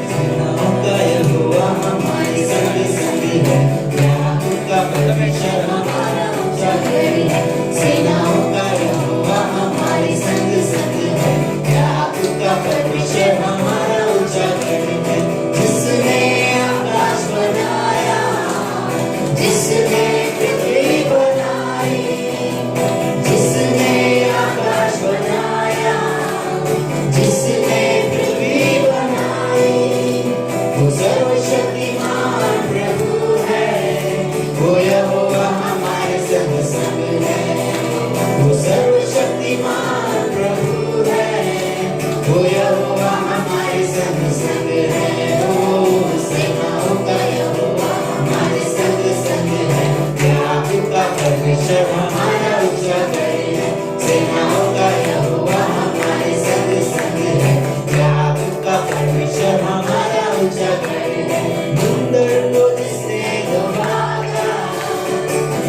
सेनाओं का यहोवा हमारे संग संग है, याकूब का परमेश्वर हमारा ऊंचा गढ़ है। सेनाओं का यहोवा हमारे संग संग है, याकूब का परमेश्वर हमारा ऊंचा गढ़ है। जिसने आकाश बनाया, जिसने पृथ्वी बनाई, जिसने आकाश बनाया, जिसने पृथ्वी बनाई, वो सर्वशक्तिमान प्रभु है, वो यहोवा हमारे संग संग है। वो सर्वशक्तिमान प्रभु है, वो यहोवा हमारे संग संग है। ओ सेनाओं का यहोवा हमारे संग संग है, याकूब का परमेश्वर हमारा ऊंचा गढ़ है। सेनाओं का यहोवा हमारे संग संग है, याकूब का परमेश्वर हमारा ऊंचा गढ़ है। मुंदर को जिसने दबाया,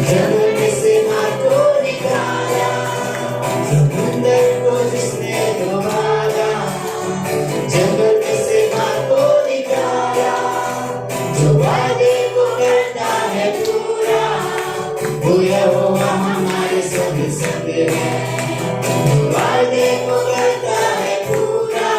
जंगल में से मार को निकाला, समुंदर को जिसने दबाया, जंगल में से मार को निकाला, जो वादे को करता है पूरा, वो यहोवा हमारे संग संग है। जो वादे को करता है पूरा,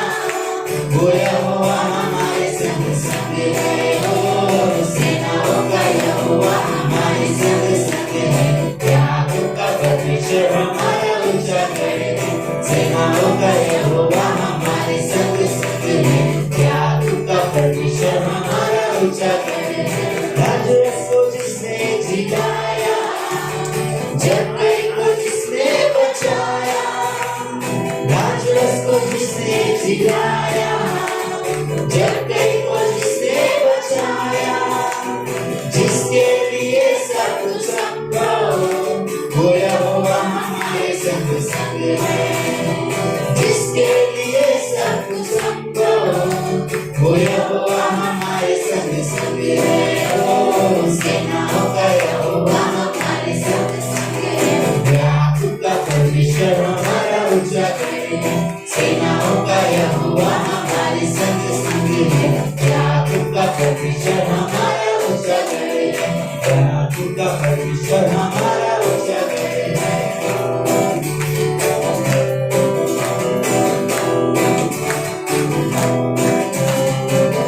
वो यहोवा हमारे संग संग है। ओ सेनाओं का यहोवा हमारे संग संग है, याकूब का परमेश्वर हमारा ऊंचा गढ़ है। सेनाओं का यहोवा हमारे संग संग है, याकूब का परमेश्वर हमारा ऊंचा गढ़ है। लाजरस को जिसने जिलाया, जक्कई को जिसने बचाया, लाजरस को जिसने जिलाया, जक्कई को जिसने बचाया, जिसके लिए सब कुछ संभव, वो यहोवा हमारे संग संग है। जिसके लिए सब कुछ संभव, वो यहोवा हमारे संग संग है। ओ सेनाओं का यहोवा हमारे संग संग है, याकूब का परमेश्वर हमारा ऊंचा गढ़ है। सेनाओं का यहोवा हमारे संग संग है, याकूब का परमेश्वर हमारा ऊंचा गढ़ है। याकूब का परमेश्वर हमारा ऊंचा गढ़ है।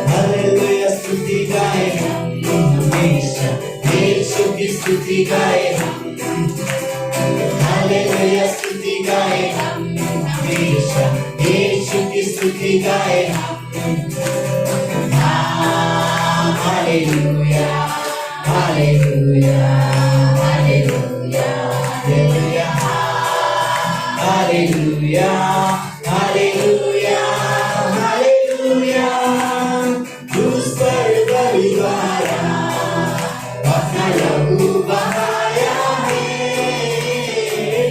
हालेलुया स्तुति गाए हम हमेशा, यीशु की स्तुति गाए हम। हालेलुया स्तुति गाए हम हमेशा, यीशु की स्तुति गाए हम। Hallelujah hallelujah hallelujah hallelujah hallelujah hallelujah hallelujah. क्रूस पर बलिवारा अपना लहू बहाया है,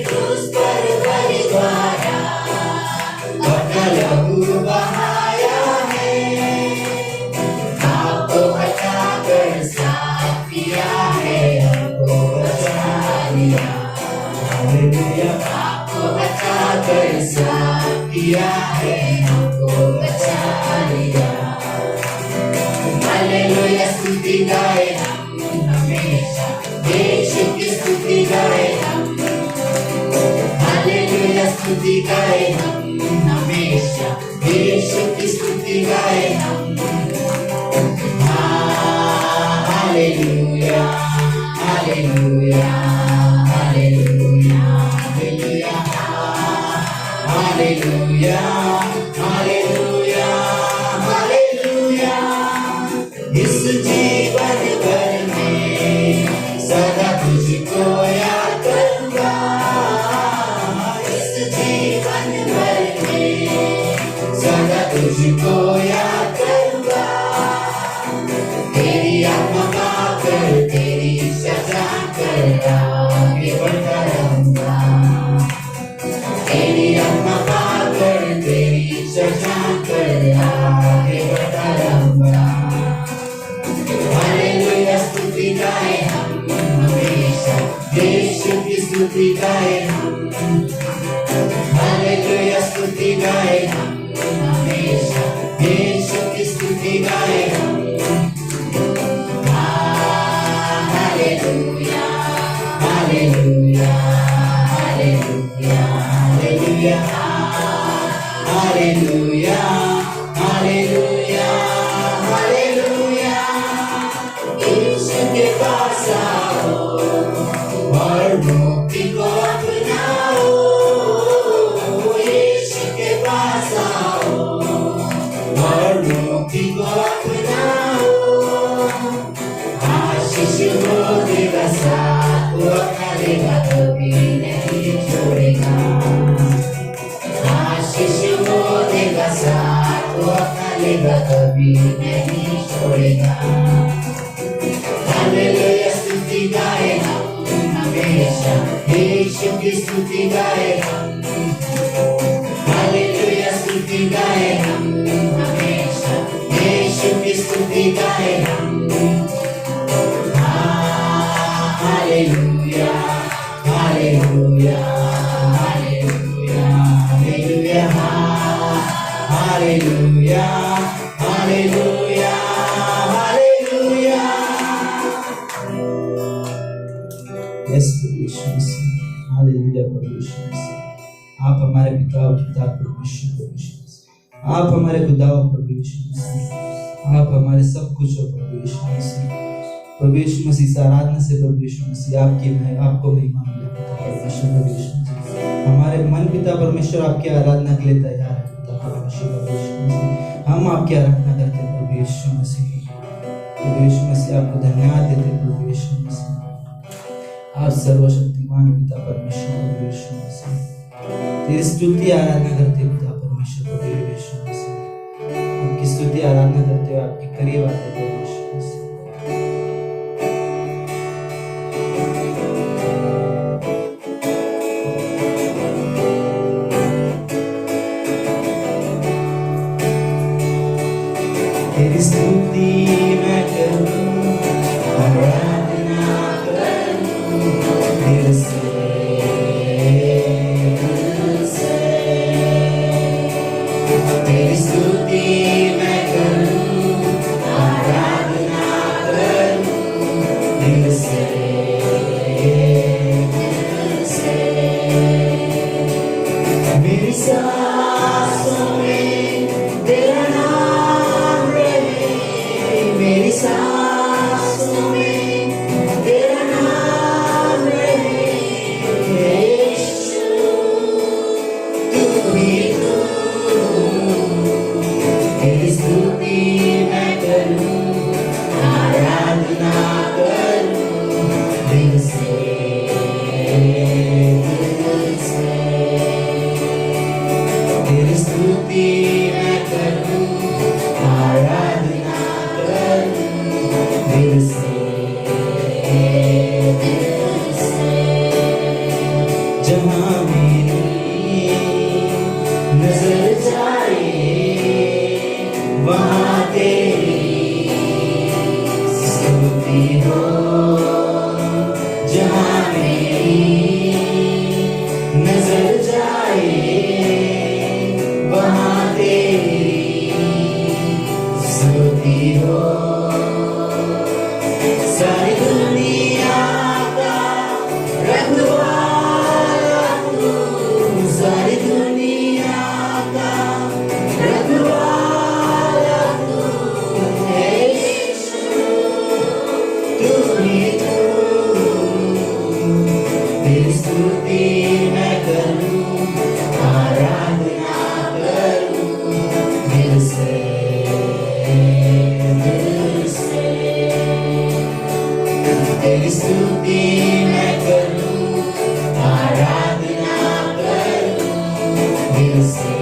क्रूस पर बलिवारा अपना लहू बहाया है। आपको हटाकर साफ किया है, हमको बचा लिया। हालेलुया आपको हटाकर साफ किया है, हमको बचा लिया। हालेलुया स्तुति गाए हम हमेशा, यीशु की स्तुति गाए हम। हालेलुया स्तुति गाए हम हमेशा, यीशु की स्तुति गाए हम। Hallelujah hallelujah hallelujah hallelujah hallelujah hallelujah. इस जीवन भर में सदा तुझको याद करूंगा, इस जीवन भर में सदा तुझको याद करूंगा। तेरी आत्मा पाकर, तेरी सजा कर आगे बढ़ता रहूंगा। तेरी आत्मा पाकर, तेरी सजा कर आगे बढ़ता रहूंगा। हालेलुया स्तुति गाए हम हमेशा, यीशु की स्तुति गाए हम। हालेलुया स्तुति गाए हम हालेलुया हालेलुया हालेलुया यीशु के पास आओ और मुक्ति को अपनाओ यीशु के पास आओ और मुक्ति को अपनाओ आशीष वो देगा साथ वो करेगा कभी नहीं छोड़ेगा आशीष वो देगा साथ वो करेगा कभी नहीं छोड़ेगा हालेलुया स्तुति गाए हम हमेशा यीशु की स्तुति गाए हम हालेलुया स्तुति गाए हम हमेशा यीशु की स्तुति गाए हम hallelujah hallelujah hallelujah hallelujah hallelujah hallelujah hallelujah yes प्रभु यीशु मसीह हालेलुया प्रभु यीशु मसीह आप हमारे पिता प्रभु यीशु मसीह आप हमारे खुदा प्रभु यीशु मसीह आप हमारे सब कुछ हो प्रभु यीशु मसीह प्रभु यीशु मसीह से आराधना से प्रभु यीशु मसीह आपको महिमा मिले प्रभु यीशु मसीह हमारे मन पिता परमेश्वर आपकी आराधना के लिए तैयार है पिता परमेश्वर प्रभु यीशु मसीह हम आपकी आराधना करते हैं प्रभु यीशु मसीह आपको धन्यवाद देते हैं प्रभु यीशु मसीह आप सर्वशक्तिमान पिता परमेश्वर प्रभु यीशु मसीह तेरी स्तुति आराधना करते हैं पिता परमेश्वर प्रभु यीशु मसीह आपकी स्तुति आराधना करते हुए आपके करीब आते हैं प्रभु यीशु मसीह तेरी स्तुति मैं करूं आराधना करूं दिल से तेरी स्तुति मैं करूं आराधना करूं दिल से मेरी सांसों में तेरा नाम रहे मेरी सांसों में तेरा नाम रहे यीशु तू ही तू तेरी स्तुति मैं करूं आराधना करूं दिल से तेरी स्तुति मैं करूं आराधना करूं दिल से जहाँ मेरी नजर जाए वहाँ तेरी स्तुति हो जहाँ मेरी नजर जाए वहाँ तेरी स्तुति हो सारी दुनिया का रखवाला तू सारी दुनिया का रखवाला तू यीशु तू ही तू तेरी स्तुति मैं करूं आराधना करूं दिल से तेरी स्तुति मैं करूं आराधना करूं दिल से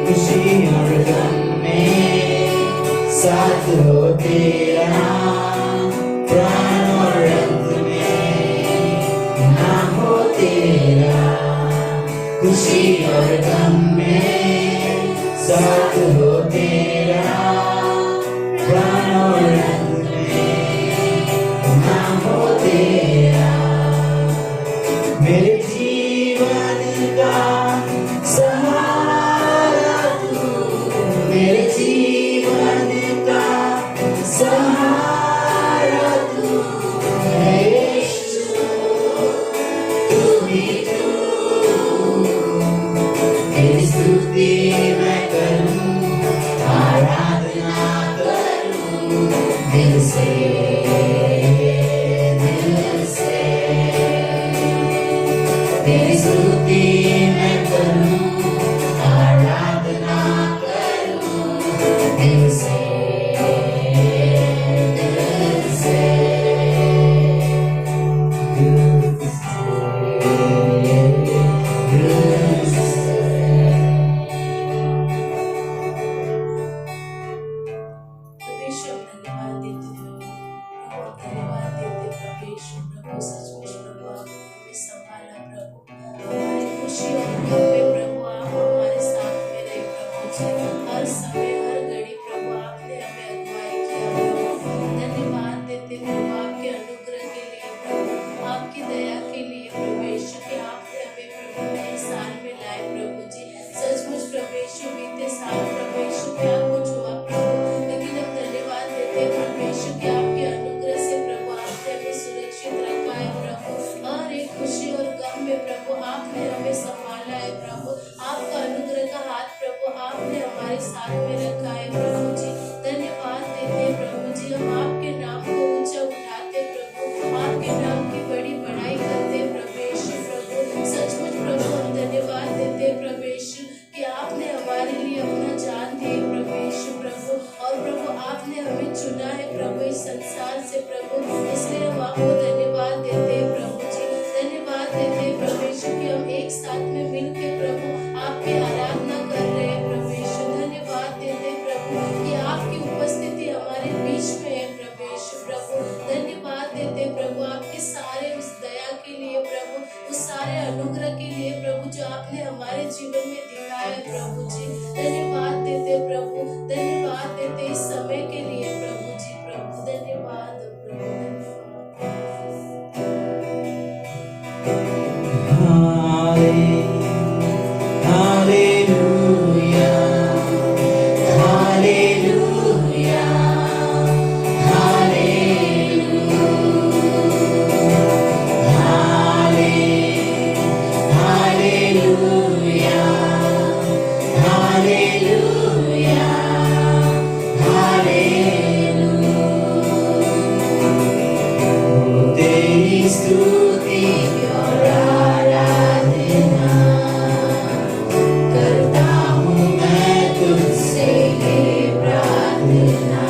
खुशी और गम में साथ हो तेरा प्राण और अंत में नाम हो तेरा खुशी और गम में साथ हो तेरा प्राण और अंत में नाम हो तेरा मेरे जीवन का सहारा तू मेरे जीवन का सहारा तू यीशु तू ही तेरी स्तुति मैं करूं, आराधना करूं दिल से, दिल से, दिल से। परमेश्वर धन्यवाद देते प्रभु, धन्यवाद देते परमेश्वर प्रभु, सचमुच प्रभु आपने हमें संभाला प्रभु, हमारी खुशी और गम में प्रभु आप हमारे साथ में रहे प्रभु जी, हर समय हर घड़ी प्रभु आपने हमें अगुवाई किया प्रभु, धन्यवाद देते प्रभु आपके अनुग्रह के लिए प्रभु, आपकी दया के लिए परमेश्वर कि आपने हमें प्रभु नए साल में लाए प्रभु जी, सचमुच परमेश्वर बीते साल परमेश्वर क्या कुछ हुआ प्रभु, लेकिन हम धन्यवाद देते हैं परमेश्वर कि आपके अनुग्रह से प्रभु आपने हमें सुरक्षित रखा है प्रभु, हर एक खुशी और गम में प्रभु आपने हमें संभाला है प्रभु, आपका अनुग्रह का हाथ प्रभु आपने हमारे साथ में रखा है प्रभु जी, धन्यवाद देते हैं प्रभु जी, हम आपके नाम को ऊंचा उठाते प्रभु, आपके नाम की बड़ी बड़ाई करते परमेश्वर प्रभु, सचमुच प्रभु हम धन्यवाद देते परमेश्वर कि आपने हमारे लिए अपना जान दिए परमेश्वर प्रभु, और प्रभु आपने हमें चुना है प्रभु इस संसार से प्रभु, इसलिए हम आपको धन्यवाद देते हैं प्रभु जी, धन्यवाद देते हैं परमेश्वर कि हम एक साथ में मिलकर प्रभु आपकी आराधना कर रहे हैं परमेश्वर, धन्यवाद देते हैं प्रभु कि आपकी उपस्थिति हमारे बीच में है परमेश्वर प्रभु, धन्यवाद देते हैं प्रभु आपके सारे उस दया के लिए प्रभु, उस सारे अनुग्रह के लिए प्रभु जो आपने हमारे जीवन में दिखाया है प्रभु जी, धन्यवाद देते हैं प्रभु, धन्यवाद देते इस समय के लिए प्रभु जी, प्रभु धन्यवाद प्रभु, Hallelujah, Hallelujah, hallelujah, hallelujah, hallelujah, तेरी स्तुति और आराधना करता हूँ मैं तुझसे ये प्रार्थना,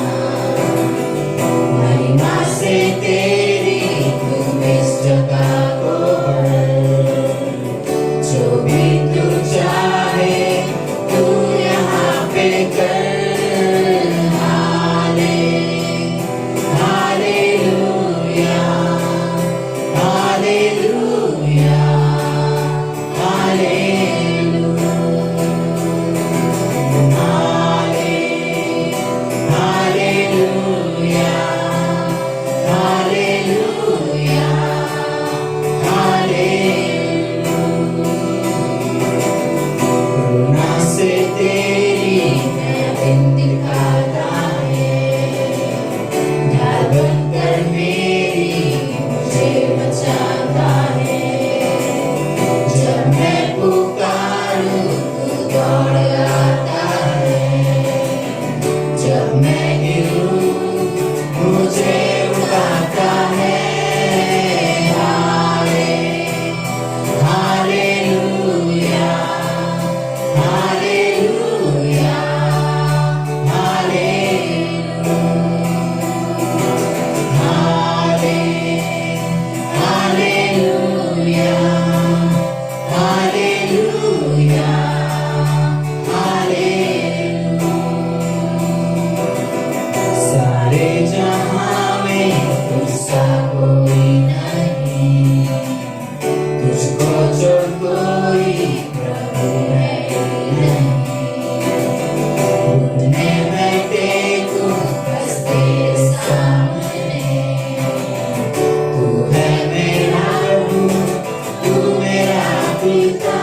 महिमा से तेरी तू इस जगह को भर, जो भी तू चाहे तू यहाँ पे कर, hallelujah, hallelujah, hallelujah, hallelujah, hallelujah, hallelujah, करुणा से तेरी मैं दिन दिखाता है, ढाल बनकर मेरी मुझे बचाता है, जब मैं पुकारूं तू दौड़ आता है, जब मैं गिरूं मुझे उठाता है, hallelujah, hallelujah, hallelujah, hallelujah, hallelujah, hallelujah, सारे जहां में तुझसा कोई नहीं, तुझको छोड़ कोई प्रभु है नहीं, घुटने में टेकूं बस तेरे सामने, तू है मेरा प्रभु, तू मेरा पिता।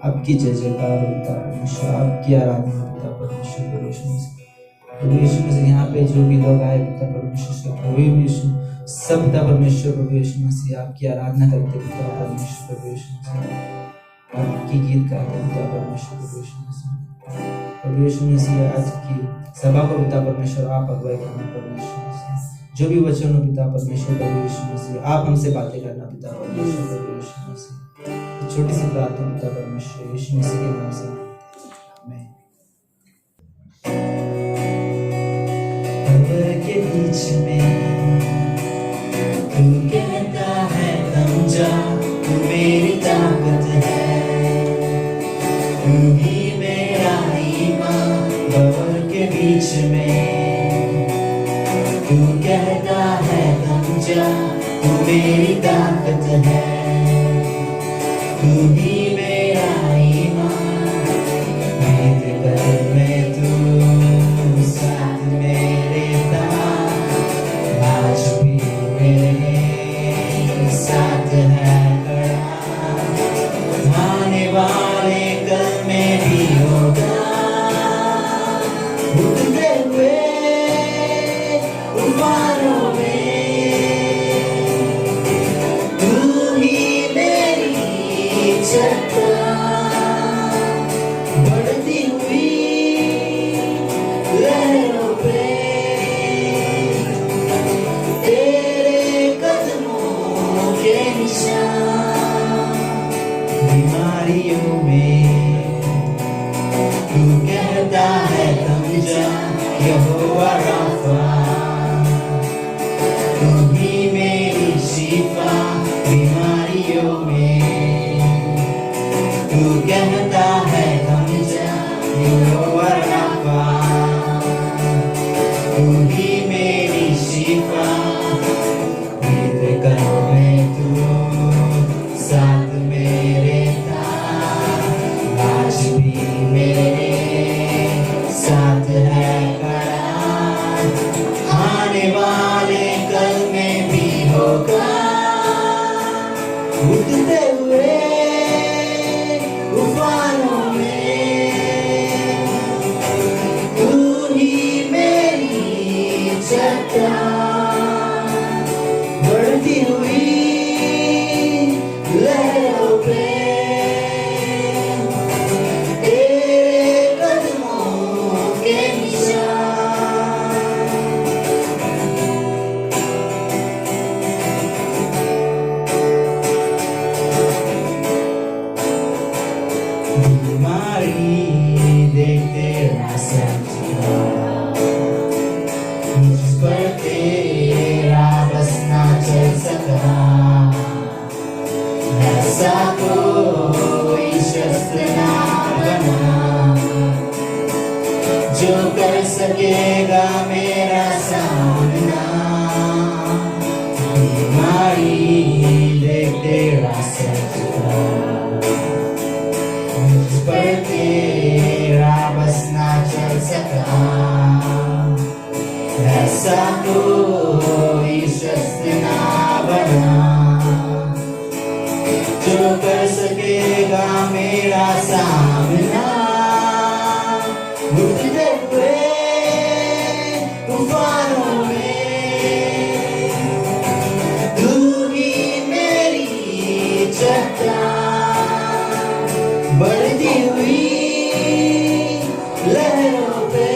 आपकी जय जयकार हो पिता परमेश्वर, आपकी आराधना पिता परमेश्वर प्रभु यीशु मसीह। प्रभु यीशु मसीह यहाँ पे जो भी लोग आए पिता परमेश्वर से प्रभु यीशु सब पिता परमेश्वर प्रभु यीशु मसीह आपकी आराधना करते पिता परमेश्वर प्रभु यीशु मसीह, आपकी गीत गाते पिता परमेश्वर प्रभु यीशु मसीह। प्रभु यीशु मसीह आज की सभा को पिता परमेश्वर आप अगुवाई करना परमेश्वर मसीह, जो भी वचन हो पिता परमेश्वर प्रभु यीशु मसीह आप हमसे बातें करना पिता परमेश्वर प्रभु यीशु मसीह। छोटी सी प्रार्थना पिता परमेश्वर यीशु मसीह के नाम से आमीन। कब्र के बीच में तू कहता है थम जा, तू मेरी ताकत है, तू ही मेरा ईमान। कब्र के बीच में तू कहता है थम जा, तू मेरी ताकत है, तू ही मेरा ईमान। मेरे घर में तू साथ मेरे था, आज भी मेरे साथ है खड़ा, आने वाले कल में भी होगा। उठते हुए तूफानों में तू ही मेरी चट्टान, बढ़ती हुई लहरों पे तेरे कदमों के निशान। बीमारियों में तू कहता है थम जा, यहोवा राफा, तू ही मेरी शिफा। बीमारियों में तू कहता है थम जा, यहोवा राफा, तू ही मेरी शिफा। मेरे घरों में तू साथ मेरे था, आज भी मेरे साथ है खड़ा, आने वाले कल में भी होगा। उठते हुए तूफानों में तू ही मेरी चट्टान, बढ़ती हुई लहरों पे तेरे कदमों के निशान। बीमारी देखते रास्ता मुझ पर तेरा बस ना चल सका, ऐसा कोई शस्त्र ना बना जो कर सकेगा मेरा सामना। बीमारी देखते रास्ता मुझ पर तेरा बस ना चल सका, ऐसा कोई शस्त्र ना बना जो कर सकेगा मेरा सामना। उठते हुए तूफानों में तू ही मेरी चट्टान, बढ़ती हुई लहरों पे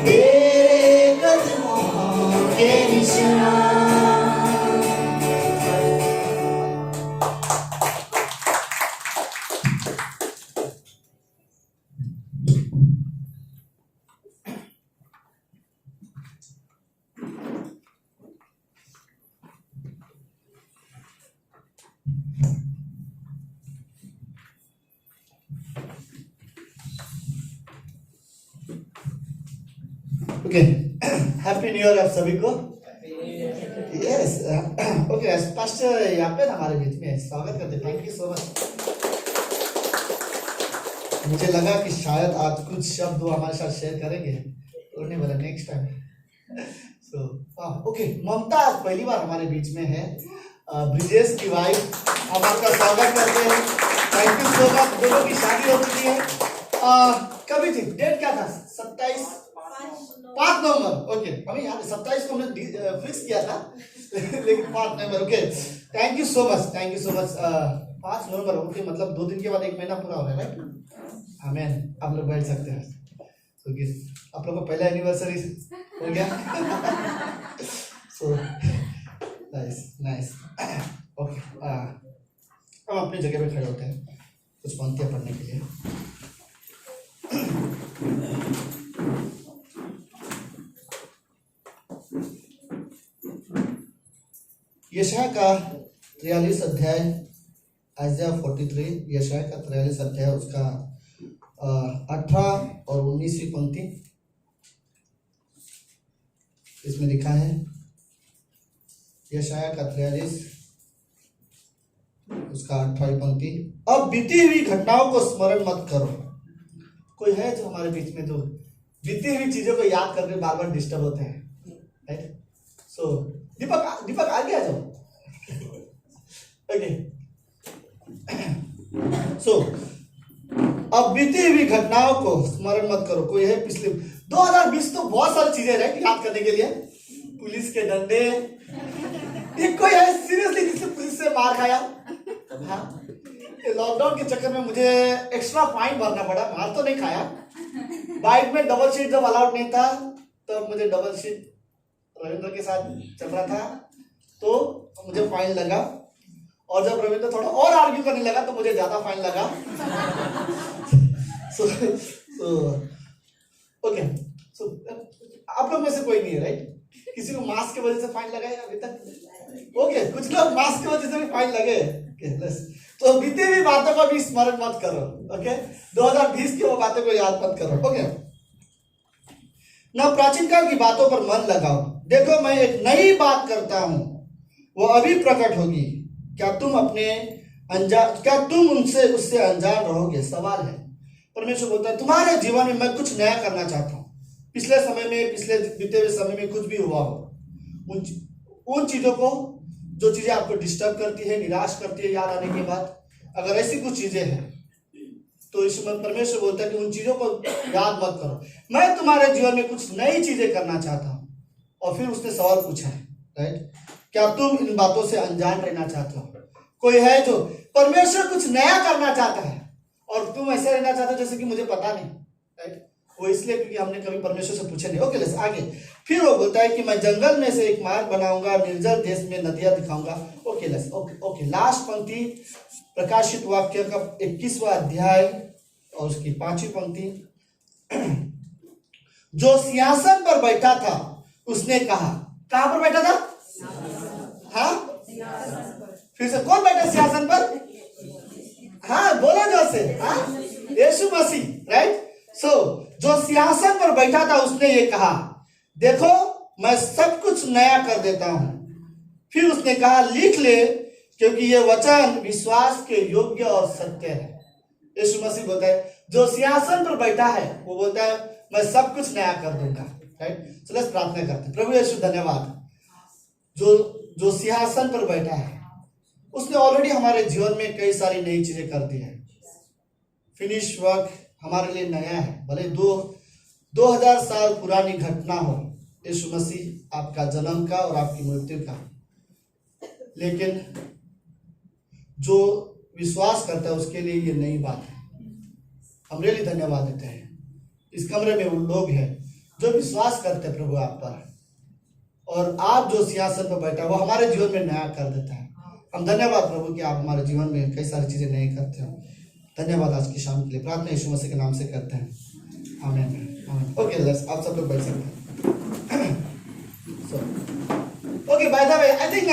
तेरे कदमों के निशान। ओके, हैप्पी न्यू ईयर आप सभी को। यस, ओके, पास्टर यहाँ पे हमारे बीच में स्वागत करते, थैंक यू सो मच। मुझे लगा कि शायद आज कुछ शब्द वो हमारे साथ शेयर करेंगे, उन्होंने बोला नेक्स्ट टाइम। सो ओके, ममता आज पहली बार हमारे बीच में है। ब्रिजेश की वाइफ, हम आपका स्वागत करते हैं। Thank you so much. दोनों की शादी हो चुकी है। कभी थी, डेट क्या था? 5 नवंबर। ओके, हमें याद है 27 को हमने फिक्स किया था लेकिन 5 नवंबर। Okay, thank you so much, thank you so much. 5 नवंबर, ओके, मतलब 2 दिन के बाद 1 महीना पूरा हो रहा है, राइट? आमीन। आप लोग बैठ सकते हैं। ओके, आप लोग का पहला एनिवर्सरी हो गया। So nice nice. ओके, हम अपनी जगह पे खड़े होते हैं कुछ पंक्तियाँ पढ़ने के लिए। यशाया का 43 अध्याय, आइज़ाया 43, यशाया का 43 अध्याय, उसका 18 और 19वीं पंक्ति। इसमें लिखा है, यशाया का 43 उसका 18वीं पंक्ति, अब बीती हुई घटनाओं को स्मरण मत करो। कोई है जो हमारे बीच में जो बीती हुई चीजों को याद करके बार बार डिस्टर्ब होते हैं, राइट? सो दीपक आगे आ जाओ। ओके, सो अब बीती हुई घटनाओं को स्मरण मत करो। कोई है पिछले 2020 तो बहुत सारी चीजें, राइट, याद करने के लिए। पुलिस के डंडे, एक कोई है सीरियसली जिसने पुलिस से मार खाया? हाँ, लॉकडाउन के चक्कर में मुझे एक्स्ट्रा फाइन भरना पड़ा। मार तो नहीं खाया। बाइक में डबल सीट जब अलाउड नहीं था तो मुझे डबल सीट रविंद्र के साथ चल रहा था तो मुझे फाइन लगा, और जब रविंद्र थोड़ा और आर्ग्यू करने लगा तो मुझे ज्यादा फाइन लगा। ओके, सो आप लोग में से कोई नहीं है, राइट? किसी को मास्क की वजह से फाइन लगा है अभी तक? ओके, कुछ लोग मास्क की वजह से भी फाइन लगे। तो बीती हुई बातों को भी स्मरण मत करो। ओके, 2020 की वो बातों को याद मत करो। ओके, न प्राचीन काल की बातों पर मन लगाओ। देखो, मैं एक नई बात करता हूं, वो अभी प्रकट होगी। क्या तुम उससे अनजान रहोगे? सवाल है। परमेश्वर बोलता है, तुम्हारे जीवन में मैं कुछ नया करना चाहता हूं। पिछले बीते हुए समय में कुछ भी हुआ हो, उन चीजों को, जो चीजें आपको डिस्टर्ब करती है, निराश करती है याद आने के बाद, अगर ऐसी कुछ चीजें हैं तो इसमें परमेश्वर बोलता है कि उन चीजों को याद मत करो। मैं तुम्हारे जीवन में कुछ नई चीजें करना चाहता हूं। और फिर उसने सवाल पूछा है, राइट, क्या तुम इन बातों से अनजान रहना चाहते हो? कोई है जो परमेश्वर कुछ नया करना चाहता है और तुम ऐसे रहना चाहते हो जैसे कि मुझे पता नहीं, राइट? वो इसलिए क्योंकि हमने कभी परमेश्वर से पूछे नहीं। ओके, लेट्स आगे। फिर वो बोलता है कि मैं जंगल में से एक मार्ग बनाऊंगा, निर्जल देश में नदियां दिखाऊंगा। ओके, लेट्स ओके, लास्ट पंक्ति, प्रकाशित वाक्य का 21वां अध्याय और उसकी 5वीं पंक्ति। जो सिंहासन पर बैठा था उसने कहा, कहां पर बैठा था? हाँ, फिर से कौन बैठा सिंहासन पर? हाँ, बोलो जोर से। हाँ, यीशु मसीह, राइट? सो जो सिंहासन पर बैठा था उसने ये कहा, देखो मैं सब कुछ नया कर देता हूं। फिर उसने कहा, लिख ले, क्योंकि ये वचन विश्वास के योग्य और सत्य है। यीशु मसीह बोलता है, जो सिंहासन पर बैठा है वो बोलता है मैं सब कुछ नया कर दूंगा, राइट? चलो प्रार्थना करते हैं। प्रभु यीशु, धन्यवाद, जो सिंहासन पर बैठा है उसने ऑलरेडी हमारे जीवन में कई सारी नई चीजें कर दी है। फिनिश वर्क हमारे लिए नया है, भले 2000 साल पुरानी घटना हो, यीशु मसीह आपका जन्म का और आपकी मृत्यु का, लेकिन जो विश्वास करता है उसके लिए ये नई बात है। हम रियली धन्यवाद देते हैं। इस कमरे में वो लोग हैं जो विश्वास करते हैं प्रभु आप पर, और आप जो सिंहासन पर बैठा वो हमारे जीवन में नया कर देता है। हम धन्यवाद प्रभु कि आप हमारे जीवन में कई सारी चीजें नई करते हो। धन्यवाद आज की शाम के लिए। प्रार्थना यीशु मसीह के नाम से करते हैं, आमीन। ओके, लेट्स, आप सब लोग बैठ सकते हैं। Okay, by the way, I think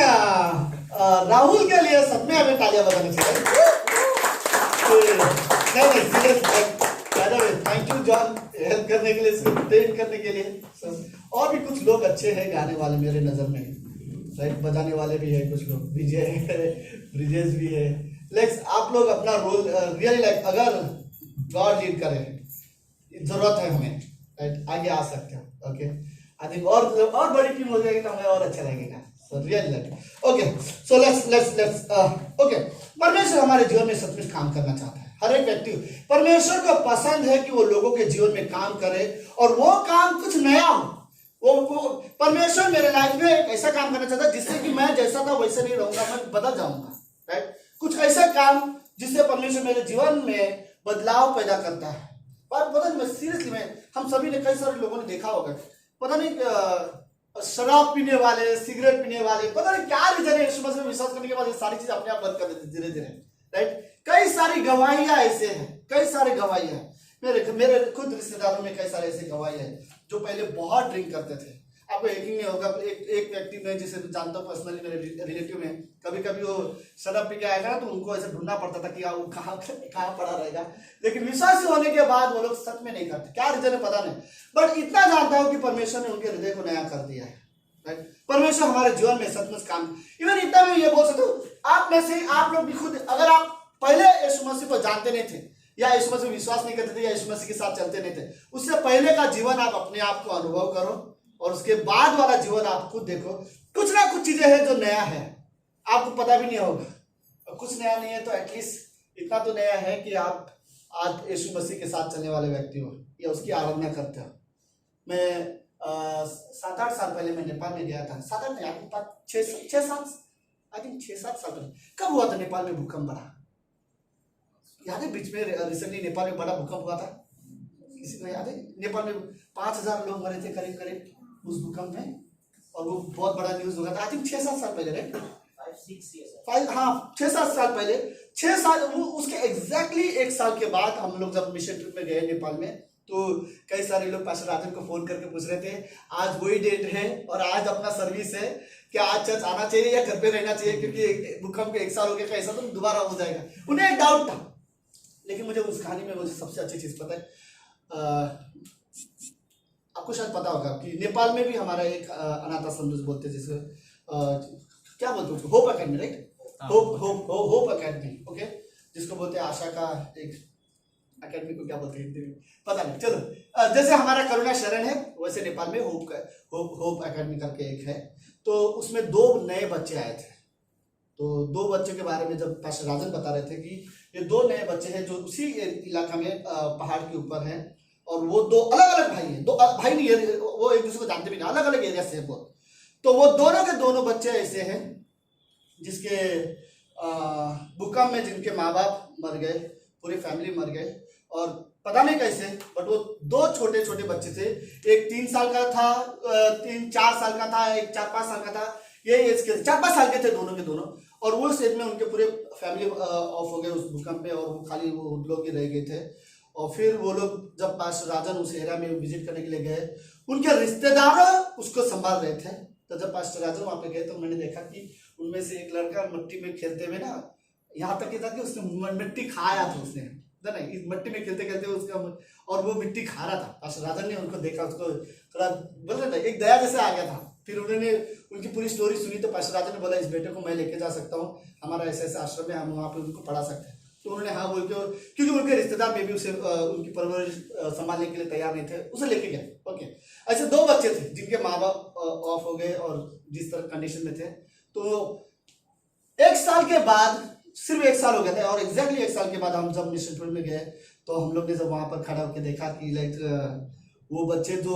Rahul के लिए सब में हमें तालियां बजानी चाहिए। नहीं, serious, by the way, thank you John, help करने के लिए, इसको ट्रेन करने के लिए। और भी कुछ लोग अच्छे हैं गाने वाले मेरे नजर में, राइट? बजाने वाले भी है कुछ लोग, विजय ब्रिजेश भी है। लेट्स, आप लोग अपना रोल रियली, लाइक, अगर गॉड लीड करे, जरूरत है हमें, राइट, आगे आ सकते हो। ओके, आई थिंक और बड़ी टीम हो जाएगी तो हमें और अच्छा लगेगा। So really like it. Okay, so let's okay. परमेश्वर हमारे जीवन में सचमुच काम करना चाहता है। हर एक व्यक्ति, परमेश्वर को पसंद है कि वो लोगों के जीवन में काम करे और वो काम कुछ नया हो। वो परमेश्वर मेरे लाइफ में एक ऐसा काम करना चाहता है जिससे कि मैं जैसा था वैसे नहीं रहूंगा, मैं बदल जाऊंगा, राइट। कुछ ऐसा काम जिससे परमेश्वर मेरे जीवन में बदलाव पैदा करता है। बात पता नहीं, मैं सीरियसली हम सभी ने, कई सारे लोगों ने देखा होगा, पता नहीं शराब पीने वाले, सिगरेट पीने वाले, पता नहीं क्या रीजन है, यीशु मसीह में विश्वास करने के बाद ये सारी चीज अपने आप बंद कर देते धीरे धीरे, राइट। कई सारी गवाहियां ऐसे हैं, कई सारे गवाहियां, मेरे खुद रिश्तेदारों में कई सारे ऐसे गवाही हैं जो पहले बहुत ड्रिंक करते थे। आपको यकीन नहीं होगा, एक व्यक्ति में जिसे जानता हूँ पर्सनली, मेरे रिलेटिव में, कभी कभी वो शराब पी के आएगा ना तो उनको ऐसे ढूंढना पड़ता था कि वो कहाँ पड़ा रहेगा, लेकिन विश्वासी होने के बाद वो लोग सच में नहीं करते। क्या रीजन है पता नहीं, बट इतना जानता हूँ कि परमेश्वर ने उनके हृदय को नया कर दिया है, राइट। परमेश्वर हमारे जीवन में सचमुच काम, इवन इतना मैं ये बोल सकता हूँ, आप में से आप लोग भी खुद, अगर आप पहले यीशु मसीह को जानते नहीं थे या यीशु मसीह विश्वास नहीं करते थे या यीशु मसीह के साथ चलते नहीं थे, उससे पहले का जीवन आप अपने आप को अनुभव करो और उसके बाद वाला जीवन आप खुद देखो। कुछ ना कुछ चीजें हैं जो नया है, आपको पता भी नहीं होगा, और कुछ नया नहीं है तो एटलीस्ट इतना तो नया है कि आप आज यीशु मसीह के साथ चलने वाले व्यक्ति हो या उसकी आराधना करते हो। मैं 7-8 साल पहले मैं नेपाल में गया था, 7-8 नहीं, आई थिंक 6-7 साल पहले। कब हुआ था नेपाल में भूकंप बड़ा, याद है? बीच में रिसेंटली नेपाल में बड़ा भूकंप हुआ था, किसी को याद है? नेपाल में 5000 लोग मरे थे करीब करीब उस भूकंप में, और वो बहुत बड़ा न्यूज हुआ था। आई थिंक 6-7 साल पहले, राइट? 6-7 साल पहले, 6 साल, वो उसके एग्जैक्टली 1 साल के बाद हम लोग जब मिशन ट्रिप में गए नेपाल में, तो कई सारे लोग पास्टर राजन को फोन करके पूछ रहे थे आज वही डेट है और आज अपना सर्विस है, क्या आज चर्च आना चाहिए या घर पे रहना चाहिए, क्योंकि भूकंप के 1 साल हो गया, कैसा तो दोबारा हो जाएगा। उन्हें एक डाउट था, लेकिन मुझे उस कहानी में मुझे सबसे अच्छी चीज पता है, आपको शायद पता होगा कि नेपाल में भी हमारा एक अनाथ आश्रम बोलते हैं, जिसे क्या बोलते हैं उसको, hope academy, right? Hope academy, okay, जिसको बोलते हैं आशा का एक अकेडमी को क्या बोलते हैं पता नहीं, चलो। जैसे हमारा करुणा शरण है वैसे नेपाल में होप अकेडमी करके एक है, तो उसमें 2 नए बच्चे आए थे। तो 2 बच्चों के बारे में जब पास्टर राजन बता रहे थे कि ये 2 नए बच्चे हैं जो उसी इलाका में पहाड़ के ऊपर हैं, और वो 2 अलग अलग भाई हैं, 2 भाई नहीं है, वो एक दूसरे को जानते भी नहीं, अलग अलग एरिया से है बहुत। तो वो दोनों के दोनों बच्चे ऐसे हैं जिसके भूकंप में जिनके माँ बाप मर गए, पूरी फैमिली मर गए, और पता नहीं कैसे, बट वो 2 छोटे छोटे बच्चे थे। एक 3 साल का था, 3-4 साल का था, एक 4-5 साल का था, ये एज के 4-5 साल के थे दोनों के दोनों, और वो एज में उनके पूरे फैमिली ऑफ हो गए उस भूकंप में, और वो खाली वो लोग ही रह गए थे। और फिर वो लोग जब पास्टर राजन उस एरिया में विजिट करने के लिए गए, उनके रिश्तेदार उसको संभाल रहे थे। तो जब पास्टर राजन वहाँ पे गए तो मैंने देखा कि उनमें से एक लड़का मिट्टी में खेलते हुए ना, यहाँ तक था कि उसने मिट्टी खाया था, उसने नहीं, इस मिट्टी में खेलते खेलते उसका, और वो मिट्टी खा रहा था। पास्टर राजन ने उनको देखा, उसको थोड़ा बोल रहे थे, एक दया जैसे आ गया था। फिर उन्होंने उनकी पूरी स्टोरी सुनी, तो पास्टर राजन ने बोला इस बेटे को मैं लेके जा सकता हूँ, हमारा ऐसा ऐसा आश्रम है, हम वहाँ पे उनको पढ़ा सकते हैं। तो उन्होंने हाँ बोल के, क्योंकि उनके रिश्तेदार में भी उसे उनकी परवरिश संभालने के लिए तैयार नहीं थे, उसे लेके गए। ओके, ऐसे 2 बच्चे थे जिनके माँ बाप ऑफ हो गए और जिस तरह कंडीशन में थे। तो 1 साल के बाद, सिर्फ 1 साल हो गया था, और एग्जैक्टली 1 साल के बाद हम जब मिशन ट्रिप में गए, तो हम लोग ने जब वहाँ पर खड़ा होकर देखा कि लाइक वो बच्चे जो